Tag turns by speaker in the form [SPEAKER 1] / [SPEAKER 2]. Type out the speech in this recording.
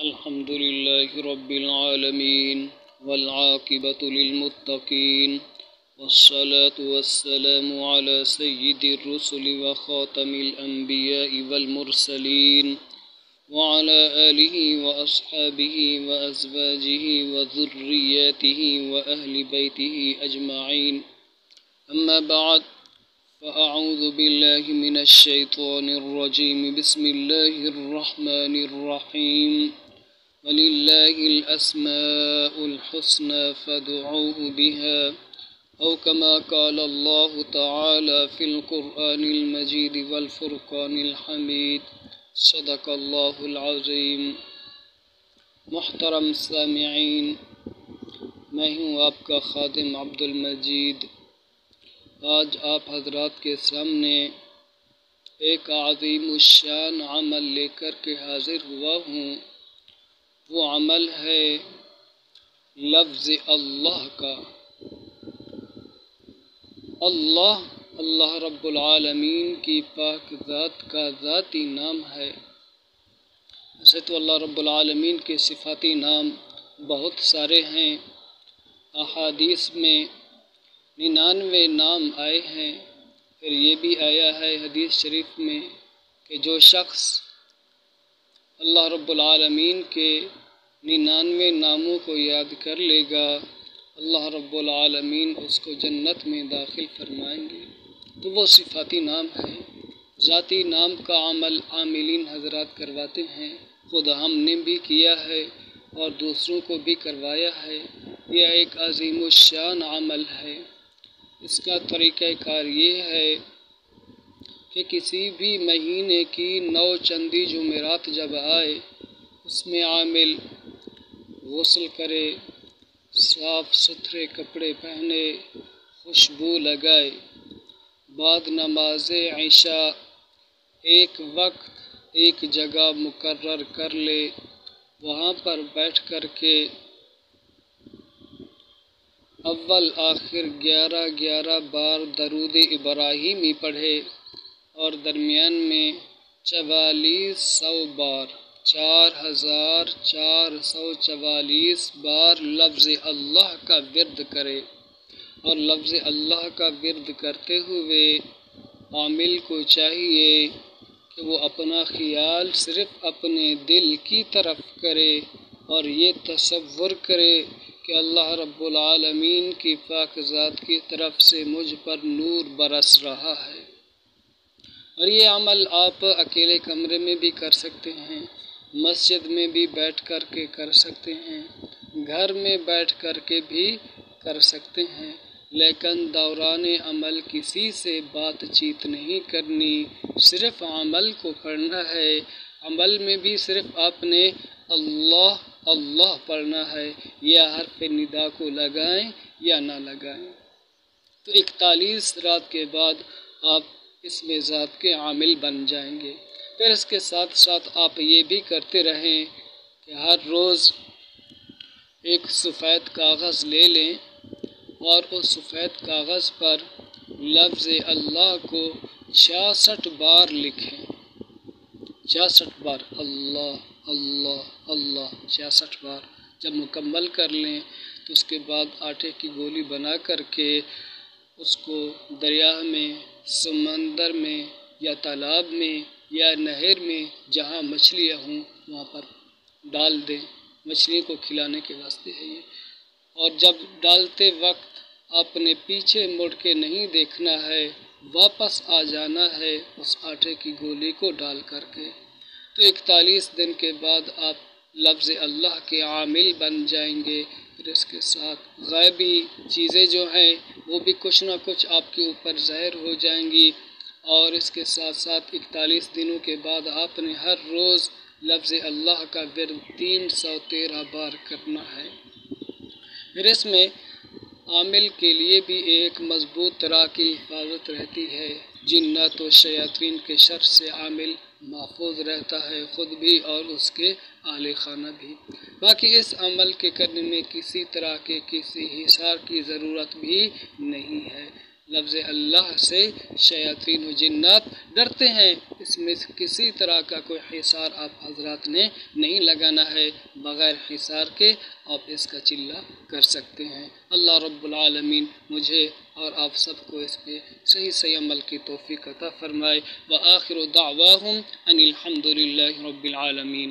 [SPEAKER 1] الحمد لله رب العالمين والعاقبة للمتقين والصلاة والسلام على سيد الرسل وخاتم الأنبياء والمرسلين وعلى آله وأصحابه وأزواجه وذرياته وأهل بيته أجمعين. أما بعد، فأعوذ بالله من الشيطان الرجيم. بسم الله الرحمن الرحيم. وَلِلَّهِ الْأَسْمَاءُ الْحُسْنَى فَادْعُوهُ بِهَا أو كما قال الله تعالى في القرآن المجيد والفرقان الحميد. صدق اللہ العظیم. محترم سامعین، میں ہوں آپ کا خادم عبد المجید. آج آپ حضرات کے سامنے ایک عظیم الشان عمل لے کر کے حاضر ہوا ہوں. وہ عمل ہے لفظ اللہ کا. اللہ رب العالمین کی پاک ذات کا ذاتی نام ہے. ویسے تو اللہ رب العالمین کے صفاتی نام بہت سارے ہیں. احادیث میں 99 نام آئے ہیں. پھر یہ بھی آیا ہے حدیث شریف میں کہ جو شخص اللہ رب العالمین کے 99 ناموں کو یاد کر لے گا، اللہ رب العالمین اس کو جنت میں داخل فرمائیں گے. تو وہ صفاتی نام ہے. ذاتی نام کا عمل عاملین حضرات کرواتے ہیں. خود ہم نے بھی کیا ہے اور دوسروں کو بھی کروایا ہے. یہ ایک عظیم الشان عمل ہے. اس کا طریقہ کار یہ ہے کہ کسی بھی مہینے کی 9 چندی جمعرات جب آئے، اس میں عامل غسل کرے، صاف ستھرے کپڑے پہنے، خوشبو لگائے، بعد نماز عشاء ایک وقت ایک جگہ مقرر کر لے، وہاں پر بیٹھ کر کے اول آخر 11 بار درود ابراہیمی پڑھے اور درمیان میں 4400 بار 4444 بار لفظ اللہ کا ورد کرے. اور لفظ اللہ کا ورد کرتے ہوئے عامل کو چاہیے کہ وہ اپنا خیال صرف اپنے دل کی طرف کرے اور یہ تصور کرے کہ اللہ رب العالمین کی پاک ذات کی طرف سے مجھ پر نور برس رہا ہے. اور یہ عمل آپ اکیلے کمرے میں بھی کر سکتے ہیں، مسجد میں بھی بیٹھ کر کے کر سکتے ہیں، گھر میں بیٹھ کر کے بھی کر سکتے ہیں. لیکن دوران عمل کسی سے بات چیت نہیں کرنی، صرف عمل کو پڑھنا ہے. عمل میں بھی صرف آپ نے اللہ اللہ پڑھنا ہے، یا حرف ندا کو لگائیں یا نہ لگائیں. تو 41 رات کے بعد آپ اس میں ذات کے عامل بن جائیں گے. پھر اس کے ساتھ ساتھ آپ یہ بھی کرتے رہیں کہ ہر روز ایک سفید کاغذ لے لیں اور اس سفید کاغذ پر لفظ اللہ کو 66 بار لکھیں. 66 بار اللہ اللہ اللہ 66 بار. جب مکمل کر لیں تو اس کے بعد آٹے کی گولی بنا کر کے اس کو دریا میں، سمندر میں یا تالاب میں یا نہر میں جہاں مچھلیاں ہوں وہاں پر ڈال دیں. مچھلی کو کھلانے کے واسطے ہے یہ. اور جب ڈالتے وقت آپ نے پیچھے مڑ کے نہیں دیکھنا ہے، واپس آ جانا ہے اس آٹے کی گولی کو ڈال کر کے. تو 41 دن کے بعد آپ لفظ اللہ کے عامل بن جائیں گے. پھر اس کے ساتھ غیبی چیزیں جو ہیں وہ بھی کچھ نہ کچھ آپ کے اوپر ظاہر ہو جائیں گی. اور اس کے ساتھ ساتھ 41 دنوں کے بعد آپ نے ہر روز لفظ اللہ کا ورد 313 بار کرنا ہے. پھر اس میں عامل کے لیے بھی ایک مضبوط طرح کی حفاظت رہتی ہے. جنات و شیاطین کے شر سے عامل محفوظ رہتا ہے، خود بھی اور اس کے اہل خانہ بھی. باقی اس عمل کے کرنے میں کسی طرح کے کسی حصار کی ضرورت بھی نہیں ہے. لفظ اللہ سے شیاطین و جنات ڈرتے ہیں۔ اس میں کسی طرح کا کوئی حصار آپ حضرات نے نہیں لگانا ہے، بغیر حصار کے آپ اس کا چلہ کر سکتے ہیں۔ اللہ رب العالمین مجھے اور آپ سب کو اس پہ صحیح عمل کی توفیق عطا فرمائے۔ وآخر دعواہم ان الحمد للہ رب العالمین۔